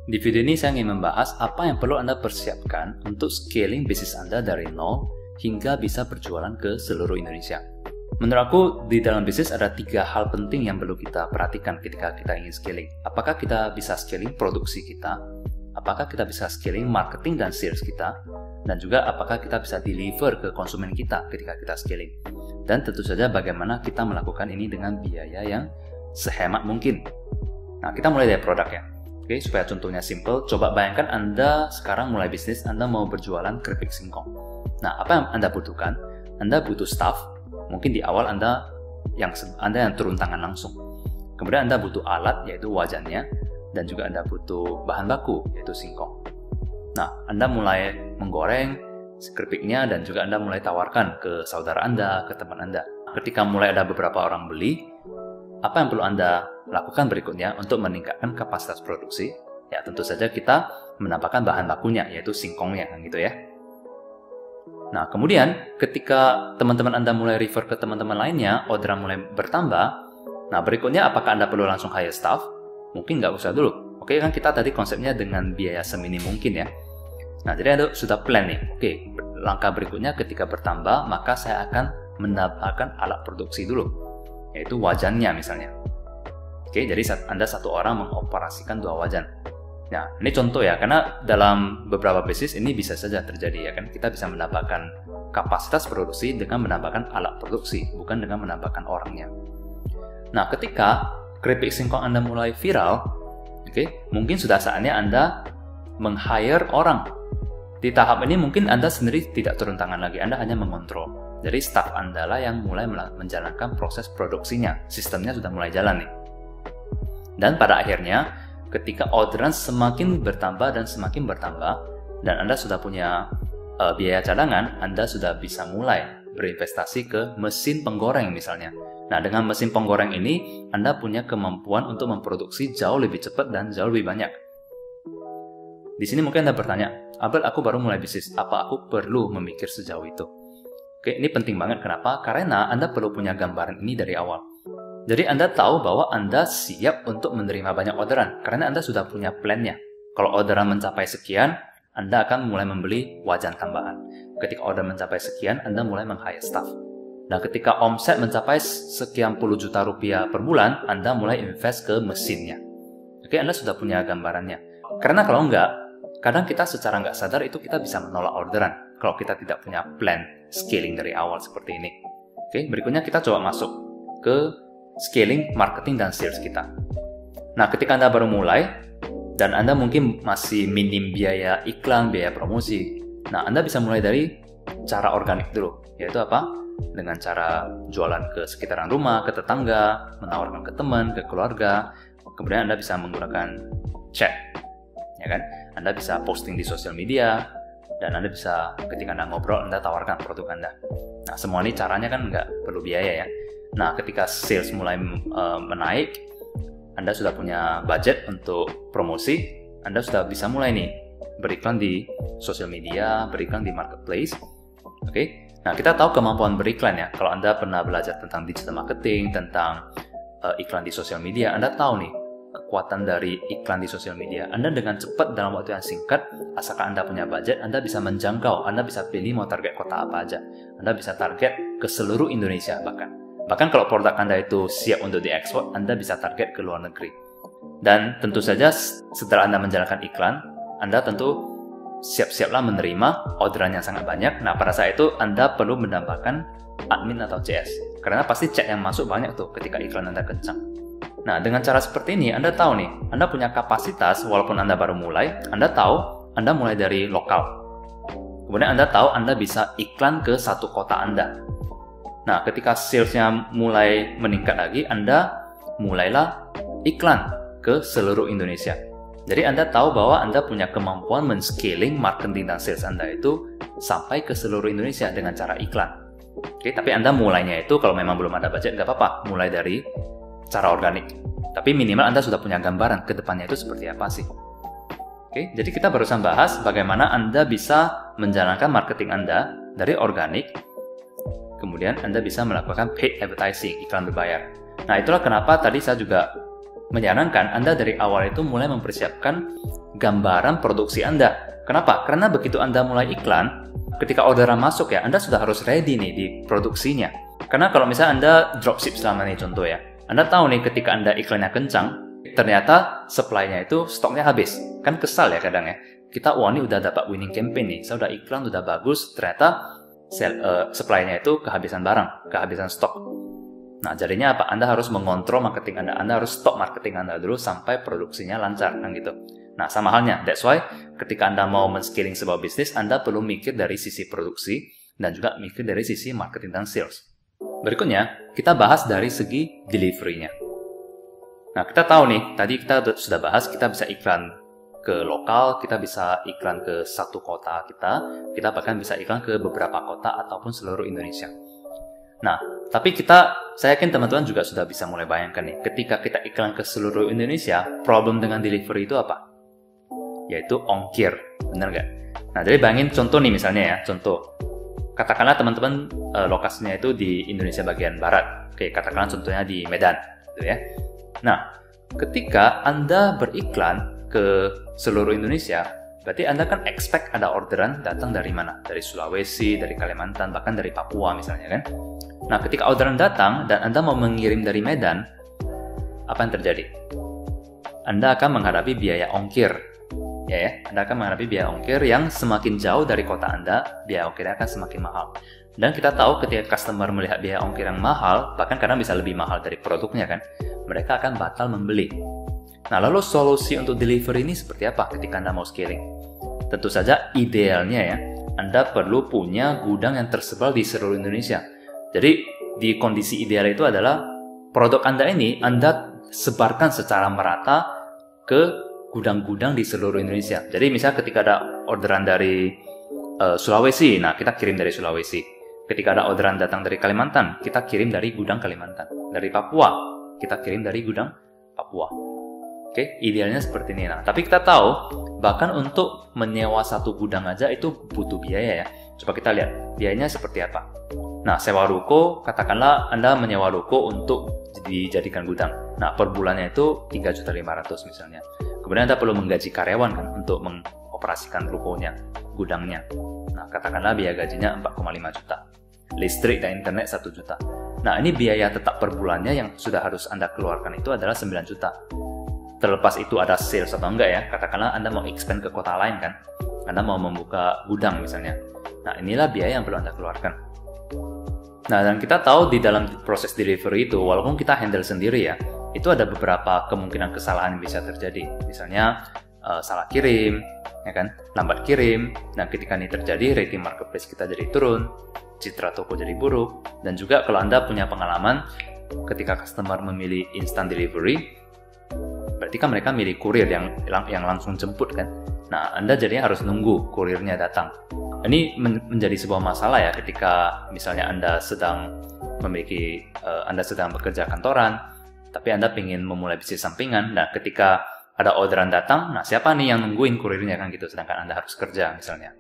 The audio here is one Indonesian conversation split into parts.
Di video ini saya ingin membahas apa yang perlu Anda persiapkan untuk scaling bisnis Anda dari nol hingga bisa berjualan ke seluruh Indonesia. Menurut aku, di dalam bisnis ada 3 hal penting yang perlu kita perhatikan ketika kita ingin scaling. Apakah kita bisa scaling produksi kita? Apakah kita bisa scaling marketing dan sales kita? Dan juga apakah kita bisa deliver ke konsumen kita ketika kita scaling? Dan tentu saja bagaimana kita melakukan ini dengan biaya yang sehemat mungkin. Nah, kita mulai dari produk ya. Oke, supaya contohnya simple, coba bayangkan Anda sekarang mulai bisnis, Anda mau berjualan keripik singkong. Nah, apa yang Anda butuhkan? Anda butuh staff. Mungkin di awal Anda yang turun tangan langsung. Kemudian Anda butuh alat, yaitu wajannya, dan juga Anda butuh bahan baku, yaitu singkong. Nah, Anda mulai menggoreng keripiknya dan juga Anda mulai tawarkan ke saudara Anda, ke teman Anda. Ketika mulai ada beberapa orang beli, apa yang perlu Anda lakukan berikutnya untuk meningkatkan kapasitas produksi? Ya, tentu saja kita menambahkan bahan bakunya, yaitu singkongnya, gitu ya. Nah, kemudian ketika teman-teman Anda mulai refer ke teman-teman lainnya, orderan mulai bertambah. Nah, berikutnya apakah Anda perlu langsung hire staff? Mungkin nggak usah dulu. Oke, kan kita tadi konsepnya dengan biaya seminim mungkin ya. Nah, jadi Anda sudah plan nih. Oke, langkah berikutnya ketika bertambah, maka saya akan menambahkan alat produksi dulu, yaitu wajannya misalnya. Oke, jadi Anda satu orang mengoperasikan 2 wajan. Nah, ini contoh ya, karena dalam beberapa bisnis ini bisa saja terjadi ya kan. Kita bisa menambahkan kapasitas produksi dengan menambahkan alat produksi, bukan dengan menambahkan orangnya. Nah, ketika keripik singkong Anda mulai viral, oke, mungkin sudah saatnya Anda meng-hire orang. Di tahap ini mungkin Anda sendiri tidak turun tangan lagi, Anda hanya mengontrol. Jadi staff Anda lah yang mulai menjalankan proses produksinya, sistemnya sudah mulai jalan nih. Dan pada akhirnya, ketika orderan semakin bertambah dan semakin bertambah, dan Anda sudah punya biaya cadangan, Anda sudah bisa mulai berinvestasi ke mesin penggoreng misalnya. Nah, dengan mesin penggoreng ini, Anda punya kemampuan untuk memproduksi jauh lebih cepat dan jauh lebih banyak. Di sini mungkin Anda bertanya, Abel, aku baru mulai bisnis, apa aku perlu memikir sejauh itu? Oke, ini penting banget. Kenapa? Karena Anda perlu punya gambaran ini dari awal. Jadi Anda tahu bahwa Anda siap untuk menerima banyak orderan, karena Anda sudah punya plan-nya. Kalau orderan mencapai sekian, Anda akan mulai membeli wajan tambahan. Ketika orderan mencapai sekian, Anda mulai meng-hire staff. Nah, ketika omset mencapai sekian puluh juta rupiah per bulan, Anda mulai invest ke mesinnya. Oke, Anda sudah punya gambarannya. Karena kalau enggak, kadang kita secara nggak sadar itu kita bisa menolak orderan kalau kita tidak punya plan scaling dari awal seperti ini. Oke, berikutnya kita coba masuk ke scaling marketing dan sales kita. Nah, ketika Anda baru mulai dan Anda mungkin masih minim biaya iklan, biaya promosi, nah Anda bisa mulai dari cara organik dulu, yaitu apa? Dengan cara jualan ke sekitaran rumah, ke tetangga, menawarkan ke teman, ke keluarga. Kemudian Anda bisa menggunakan chat, ya kan? Anda bisa posting di sosial media, dan Anda bisa ketika Anda ngobrol, Anda tawarkan produk Anda. Nah, semua ini caranya kan nggak perlu biaya ya. Nah, ketika sales mulai menaik, Anda sudah punya budget untuk promosi, Anda sudah bisa mulai nih beriklan di sosial media, beriklan di marketplace. Oke. Nah, kita tahu kemampuan beriklan ya. Kalau Anda pernah belajar tentang digital marketing, tentang iklan di sosial media, Anda tahu nih kekuatan dari iklan di sosial media. Anda dengan cepat dalam waktu yang singkat, asalkan Anda punya budget, Anda bisa menjangkau, Anda bisa pilih mau target kota apa aja. Anda bisa target ke seluruh Indonesia bahkan. Bahkan kalau produk Anda itu siap untuk diekspor, Anda bisa target ke luar negeri. Dan tentu saja setelah Anda menjalankan iklan, Anda tentu siap-siaplah menerima orderan yang sangat banyak. Nah, pada saat itu Anda perlu menambahkan admin atau CS. Karena pasti chat yang masuk banyak tuh ketika iklan Anda kencang. Nah, dengan cara seperti ini, Anda tahu nih, Anda punya kapasitas, walaupun Anda baru mulai, Anda tahu Anda mulai dari lokal. Kemudian Anda tahu Anda bisa iklan ke satu kota Anda. Nah, ketika salesnya mulai meningkat lagi, Anda mulailah iklan ke seluruh Indonesia. Jadi Anda tahu bahwa Anda punya kemampuan men-scaling marketing dan sales Anda itu sampai ke seluruh Indonesia dengan cara iklan. Oke, tapi Anda mulainya itu kalau memang belum ada budget, nggak apa-apa. Mulai dari cara organik. Tapi minimal Anda sudah punya gambaran ke depannya itu seperti apa sih. Oke, jadi kita barusan bahas bagaimana Anda bisa menjalankan marketing Anda dari organik. Kemudian Anda bisa melakukan paid advertising, iklan berbayar. Nah, itulah kenapa tadi saya juga menyarankan Anda dari awal itu mulai mempersiapkan gambaran produksi Anda. Kenapa? Karena begitu Anda mulai iklan, ketika orderan masuk ya, Anda sudah harus ready nih di produksinya. Karena kalau misalnya Anda dropship selama ini contoh ya, Anda tahu nih ketika Anda iklannya kencang, ternyata supply-nya itu stoknya habis. Kan kesal ya kadang ya. Kita, wah ini udah dapat winning campaign nih, saya udah iklan, udah bagus, ternyata supply-nya itu kehabisan barang, kehabisan stok. Nah, jadinya apa? Anda harus mengontrol marketing Anda harus stop marketing Anda dulu sampai produksinya lancar, kan gitu. Nah, sama halnya, that's why ketika Anda mau men-scaling sebuah bisnis, Anda perlu mikir dari sisi produksi dan juga mikir dari sisi marketing dan sales. Berikutnya, kita bahas dari segi delivery-nya. Nah, kita tahu nih, tadi kita sudah bahas, kita bisa iklan ke lokal, kita bisa iklan ke satu kota kita bahkan bisa iklan ke beberapa kota ataupun seluruh Indonesia. Nah, tapi saya yakin teman-teman juga sudah bisa mulai bayangkan nih, ketika kita iklan ke seluruh Indonesia, problem dengan delivery itu apa? Yaitu ongkir, benar nggak? Nah, jadi bayangin contoh nih misalnya ya, contoh. Katakanlah teman-teman lokasinya itu di Indonesia bagian barat, oke, katakanlah contohnya di Medan, gitu ya. Nah, ketika Anda beriklan ke seluruh Indonesia, berarti Anda kan expect ada orderan datang dari mana? Dari Sulawesi, dari Kalimantan, bahkan dari Papua misalnya kan. Nah, ketika orderan datang dan Anda mau mengirim dari Medan, apa yang terjadi? Anda akan menghadapi biaya ongkir. Ya, Anda akan menghadapi biaya ongkir yang semakin jauh dari kota Anda, biaya ongkirnya akan semakin mahal. Dan kita tahu ketika customer melihat biaya ongkir yang mahal, bahkan kadang bisa lebih mahal dari produknya kan, mereka akan batal membeli. Nah, lalu solusi untuk delivery ini seperti apa ketika Anda mau scaling? Tentu saja idealnya ya, Anda perlu punya gudang yang tersebar di seluruh Indonesia. Jadi, di kondisi ideal itu adalah produk Anda ini Anda sebarkan secara merata ke gudang-gudang di seluruh Indonesia. Jadi, misalnya ketika ada orderan dari Sulawesi, nah kita kirim dari Sulawesi. Ketika ada orderan datang dari Kalimantan, kita kirim dari gudang Kalimantan. Dari Papua, kita kirim dari gudang Papua. Oke, idealnya seperti ini. Nah, tapi kita tahu bahkan untuk menyewa satu gudang aja itu butuh biaya ya. Coba kita lihat biayanya seperti apa. Nah, sewa ruko, katakanlah Anda menyewa ruko untuk dijadikan gudang. Nah, per bulannya itu 3.500.000 misalnya. Kemudian Anda perlu menggaji karyawan kan untuk mengoperasikan rukonya, gudangnya. Nah, katakanlah biaya gajinya 4,5 juta. Listrik dan internet 1 juta. Nah, ini biaya tetap per bulannya yang sudah harus Anda keluarkan itu adalah 9 juta. Terlepas itu ada sales atau enggak ya, katakanlah Anda mau expand ke kota lain kan, Anda mau membuka gudang misalnya. Nah, inilah biaya yang perlu Anda keluarkan. Nah, dan kita tahu di dalam proses delivery itu, walaupun kita handle sendiri ya, itu ada beberapa kemungkinan kesalahan yang bisa terjadi. Misalnya, salah kirim, ya kan, lambat kirim, dan ketika ini terjadi, rating marketplace kita jadi turun, citra toko jadi buruk, dan juga kalau Anda punya pengalaman, ketika customer memilih instant delivery, berarti kan mereka milih kurir yang langsung jemput kan. Nah, Anda jadinya harus nunggu kurirnya datang. Ini menjadi sebuah masalah ya ketika misalnya Anda sedang bekerja kantoran, tapi Anda ingin memulai bisnis sampingan. Nah, ketika ada orderan datang, nah siapa nih yang nungguin kurirnya kan gitu, sedangkan Anda harus kerja misalnya.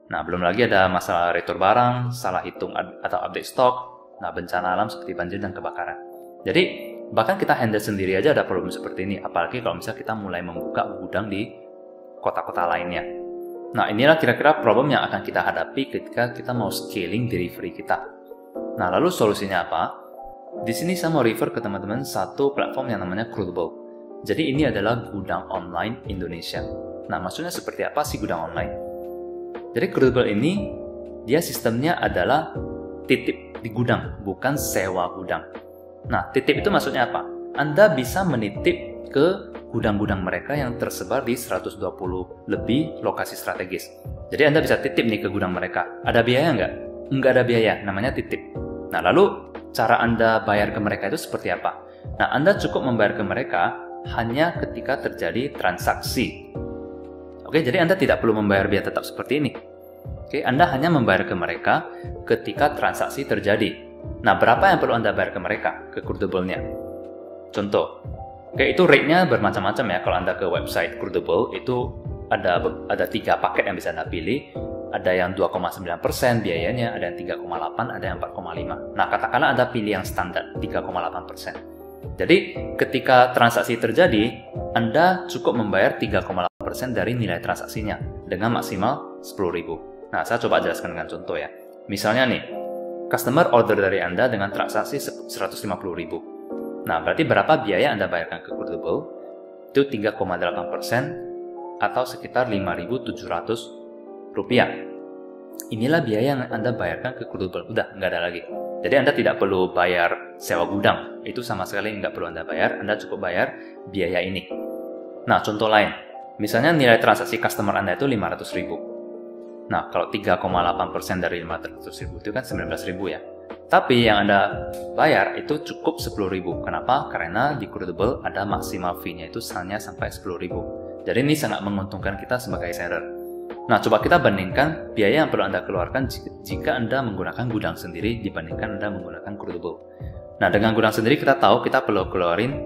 Nah, belum lagi ada masalah retur barang, salah hitung atau update stok, nah bencana alam seperti banjir dan kebakaran. Jadi, bahkan kita handle sendiri aja ada problem seperti ini, apalagi kalau misalnya kita mulai membuka gudang di kota-kota lainnya. Nah, inilah kira-kira problem yang akan kita hadapi ketika kita mau scaling delivery kita. Nah, lalu solusinya apa? Di sini saya mau refer ke teman-teman satu platform yang namanya Crudable. Jadi ini adalah gudang online Indonesia. Nah, maksudnya seperti apa sih gudang online? Jadi Crudable ini, dia sistemnya adalah titip di gudang, bukan sewa gudang. Nah, titip itu maksudnya apa? Anda bisa menitip ke gudang-gudang mereka yang tersebar di 120 lebih lokasi strategis. Jadi Anda bisa titip nih ke gudang mereka. Ada biaya nggak? Nggak ada biaya, namanya titip. Nah, lalu cara Anda bayar ke mereka itu seperti apa? Nah, Anda cukup membayar ke mereka hanya ketika terjadi transaksi. Oke, jadi Anda tidak perlu membayar biaya tetap seperti ini. Oke, Anda hanya membayar ke mereka ketika transaksi terjadi. Nah, berapa yang perlu Anda bayar ke mereka, ke Crudable-nya? Contoh, oke, itu rate-nya bermacam-macam ya. Kalau Anda ke website Crudable, itu ada 3 paket yang bisa Anda pilih. Ada yang 2,9% biayanya, ada yang 3,8%, ada yang 4,5%. Nah, katakanlah Anda pilih yang standar, 3,8%. Jadi, ketika transaksi terjadi, Anda cukup membayar 3,8% dari nilai transaksinya dengan maksimal 10.000. Nah, saya coba jelaskan dengan contoh ya. Misalnya nih, customer order dari Anda dengan transaksi 150.000. Nah, berarti berapa biaya Anda bayarkan ke Crudable? Itu 3,8% atau sekitar 5.700 rupiah. Inilah biaya yang Anda bayarkan ke Crudable. Udah, nggak ada lagi. Jadi Anda tidak perlu bayar sewa gudang. Itu sama sekali nggak perlu Anda bayar. Anda cukup bayar biaya ini. Nah, contoh lain. Misalnya nilai transaksi customer Anda itu 500.000. Nah, kalau 3,8% dari 500.000 itu kan 19.000 ya. Tapi yang Anda bayar itu cukup 10.000. Kenapa? Karena di Crudable ada maksimal fee-nya itu hanya sampai 10.000. Jadi ini sangat menguntungkan kita sebagai seller. Nah, coba kita bandingkan biaya yang perlu Anda keluarkan jika Anda menggunakan gudang sendiri dibandingkan Anda menggunakan Crudable. Nah, dengan gudang sendiri kita tahu kita perlu keluarin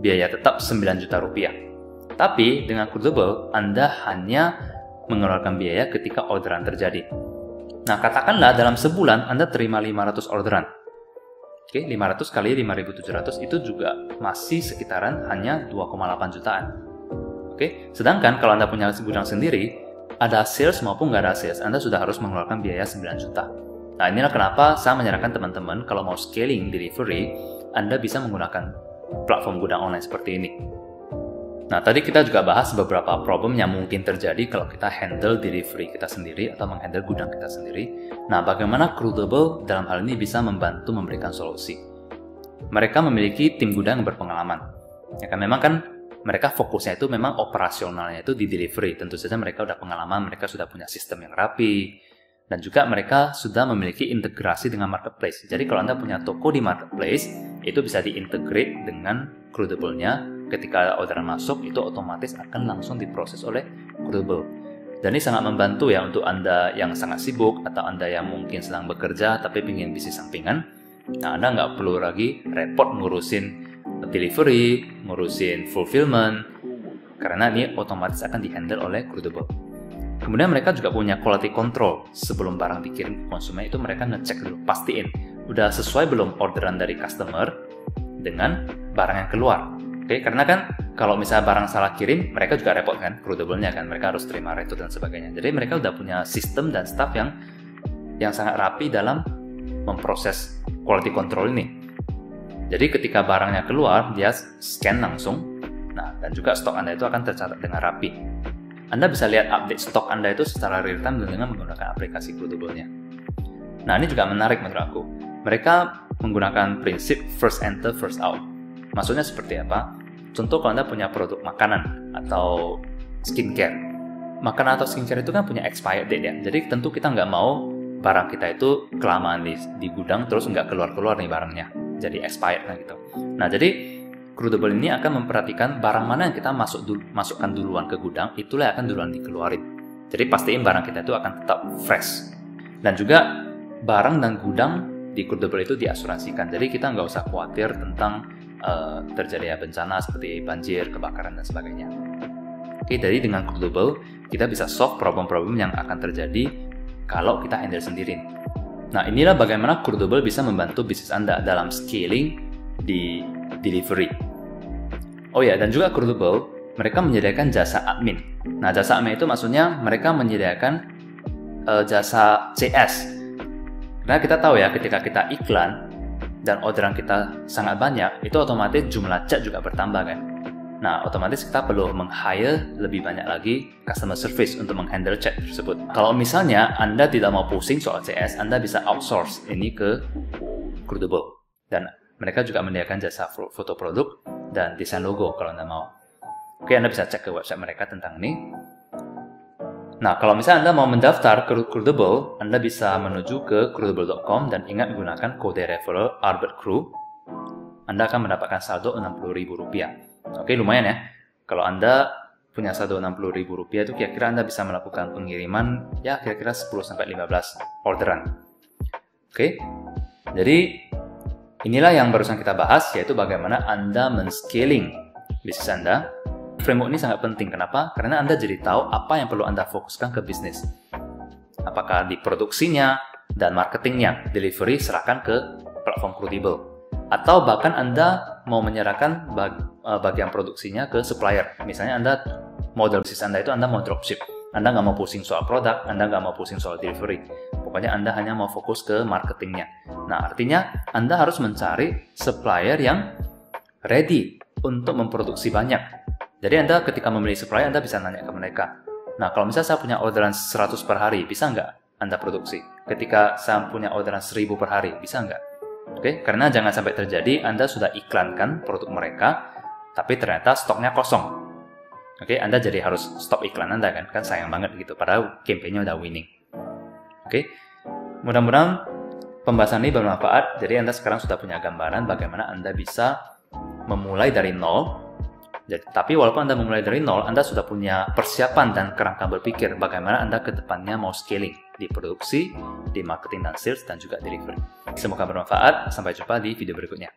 biaya tetap 9 juta rupiah. Tapi dengan Crudable, Anda hanya mengeluarkan biaya ketika orderan terjadi. Nah, katakanlah dalam sebulan Anda terima 500 orderan. Oke, 500 kali 5.700 itu juga masih sekitaran hanya 2,8 jutaan. Oke, sedangkan kalau Anda punya gudang sendiri, ada sales maupun nggak ada sales, Anda sudah harus mengeluarkan biaya 9 juta. Nah, inilah kenapa saya menyarankan teman-teman kalau mau scaling delivery, Anda bisa menggunakan platform gudang online seperti ini. Nah, tadi kita juga bahas beberapa problem yang mungkin terjadi kalau kita handle delivery kita sendiri atau menghandle gudang kita sendiri. Nah, bagaimana Crudable dalam hal ini bisa membantu memberikan solusi. Mereka memiliki tim gudang yang berpengalaman. Ya kan, memang kan mereka fokusnya itu memang operasionalnya itu di delivery. Tentu saja mereka sudah pengalaman, mereka sudah punya sistem yang rapi, dan juga mereka sudah memiliki integrasi dengan marketplace. Jadi kalau Anda punya toko di marketplace, itu bisa diintegrate dengan Crudable-nya. Ketika orderan masuk, itu otomatis akan langsung diproses oleh Crudable. Dan ini sangat membantu ya untuk Anda yang sangat sibuk, atau Anda yang mungkin sedang bekerja tapi ingin bisnis sampingan. Nah, Anda nggak perlu lagi repot ngurusin delivery, ngurusin fulfillment, karena ini otomatis akan dihandle oleh Crudable. Kemudian mereka juga punya quality control. Sebelum barang dikirim ke konsumen itu mereka ngecek dulu, pastiin udah sesuai belum orderan dari customer dengan barang yang keluar. Oke, karena kan kalau misalnya barang salah kirim, mereka juga repot kan, Crudable-nya kan, mereka harus terima return dan sebagainya. Jadi mereka udah punya sistem dan staff yang sangat rapi dalam memproses quality control ini. Jadi ketika barangnya keluar, dia scan langsung. Nah, dan juga stok Anda itu akan tercatat dengan rapi. Anda bisa lihat update stok Anda itu secara real time dengan menggunakan aplikasi Crudable-nya. Nah, ini juga menarik menurut aku. Mereka menggunakan prinsip first enter, first out. Maksudnya seperti apa? Contoh kalau Anda punya produk makanan atau skincare. Makanan atau skincare itu kan punya expired date ya. Jadi tentu kita nggak mau barang kita itu kelamaan di gudang terus nggak keluar-keluar nih barangnya. Jadi expired kan gitu. Nah, jadi Crudable ini akan memperhatikan barang mana yang kita masukkan duluan ke gudang, itulah yang akan duluan dikeluarin. Jadi pastiin barang kita itu akan tetap fresh. Dan juga barang dan gudang di Crudable itu diasuransikan. Jadi kita nggak usah khawatir tentang terjadinya bencana seperti banjir, kebakaran, dan sebagainya. Oke, jadi dengan Crudable kita bisa solve problem-problem yang akan terjadi kalau kita handle sendiri. Nah, inilah bagaimana Crudable bisa membantu bisnis Anda dalam scaling di delivery. Oh ya, dan juga Crudable, mereka menyediakan jasa admin. Nah, jasa admin itu maksudnya mereka menyediakan jasa CS. Karena kita tahu ya, ketika kita iklan dan orderan kita sangat banyak, itu otomatis jumlah chat juga bertambah kan. Nah, otomatis kita perlu meng-hire lebih banyak lagi customer service untuk menghandle chat tersebut. Kalau misalnya Anda tidak mau pusing soal CS, Anda bisa outsource ini ke Crudable. Dan mereka juga menyediakan jasa foto produk dan desain logo kalau Anda mau. Oke, Anda bisa cek ke website mereka tentang ini. Nah, kalau misalnya Anda mau mendaftar ke Crudable, Anda bisa menuju ke crudable.com dan ingat menggunakan kode referral AlbertCrew. Anda akan mendapatkan saldo Rp60.000. Oke, lumayan ya. Kalau Anda punya saldo Rp60.000 itu kira-kira Anda bisa melakukan pengiriman ya kira-kira 10-15 orderan. Oke. Jadi inilah yang barusan kita bahas, yaitu bagaimana Anda men-scaling bisnis Anda. Framework ini sangat penting. Kenapa? Karena Anda jadi tahu apa yang perlu Anda fokuskan ke bisnis. Apakah di produksinya dan marketingnya, delivery serahkan ke platform Crudable. Atau bahkan Anda mau menyerahkan bagian produksinya ke supplier. Misalnya model bisnis Anda itu Anda mau dropship. Anda nggak mau pusing soal produk, Anda nggak mau pusing soal delivery. Pokoknya Anda hanya mau fokus ke marketingnya. Nah, artinya Anda harus mencari supplier yang ready untuk memproduksi banyak. Jadi Anda ketika memilih supplier, Anda bisa nanya ke mereka. Nah, kalau misalnya saya punya orderan 100 per hari, bisa nggak Anda produksi? Ketika saya punya orderan 1000 per hari, bisa nggak? Oke, karena jangan sampai terjadi Anda sudah iklankan produk mereka, tapi ternyata stoknya kosong. Oke, Anda jadi harus stop iklan Anda kan sayang banget gitu, padahal campaign-nya udah winning. Oke, mudah-mudahan pembahasan ini bermanfaat. Jadi Anda sekarang sudah punya gambaran bagaimana Anda bisa memulai dari nol. Tapi walaupun Anda memulai dari nol, Anda sudah punya persiapan dan kerangka berpikir bagaimana Anda ke depannya mau scaling di produksi, di marketing dan sales, dan juga delivery. Semoga bermanfaat. Sampai jumpa di video berikutnya.